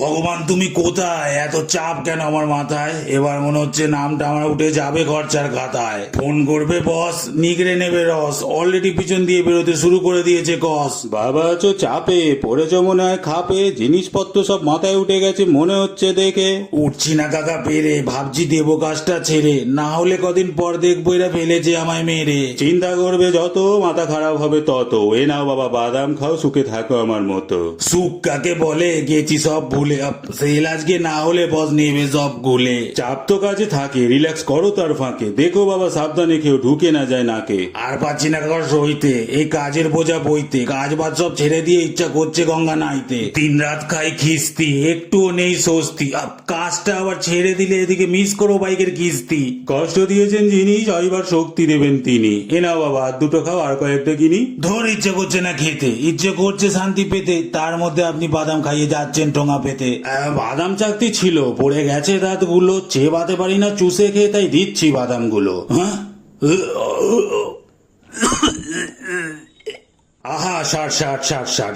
ভগবান তুমি কোথায়? এত চাপ কেন আমার মাথায়? এবার মনে হচ্ছে নামটা আমার উঠে যাবে খরচার খাতায়। ফোন করবে বস, নিগড়ে নেবে রস, অলরেডি পিছন দিয়ে বেরোতে শুরু করে দিয়েছে কস। বাবা আছো চাপে পড়েছ মনে হয় খাপে, জিনিসপত্র সব মাথায় উঠে গেছে মনে হচ্ছে দেখে। উঠছি না কাকা পেরে, ভাবছি দেবো কাজটা ছেড়ে, না হলে কদিন পর দেখবো এরা ফেলেছে আমায় মেরে। চিন্তা করবে যত মাথা খারাপ হবে তত। এ নাও বাবা বাদাম খাও, সুখে থাকো আমার মতো। সুখ কাকে বলে, গেছি সব ভুলে, সেল আজকে না হলে বস নেবে সব গুলে। চাপ তো কাজে থাকে, রিল্যাক্স করো তার ফাঁকে, দেখো বাবা সাবধানে কেউ ঢুকে না যায় নাকে। আর পাচ্ছি না কাকা সইতে, এই কাজের বোঝা বইতে, কাজ বাজ সব ছেড়ে দিয়ে ইচ্ছা করছে গঙ্গা নাইতে। দিন রাত খাই খিস্তি, একটুও নেই স্বস্তি, কাজটা আবার ছেড়ে দিলে এদিকে মিস করো বাইকের কিস্তি। কষ্ট দিয়েছেন যিনি সইবার শক্তি দেবেন তিনি। এ নাও বাবা আর দুটো খাও, আর কয়েকটা কিনি। ধর ইচ্ছে করছে না খেতে, ইচ্ছে করছে শান্তি পেতে, তার মধ্যে আপনি বাদাম খাইয়ে যাচ্ছেন ঠোঙা পেতে। বাদাম চাকতি ছিল, পড়ে গেছে দাঁতগুলো, চেবাতে পারি না চুষে খেয়ে, তাই দিচ্ছি বাদামগুলো। হ্যাঁ, আহা ষাট ষাট ষাট ষাট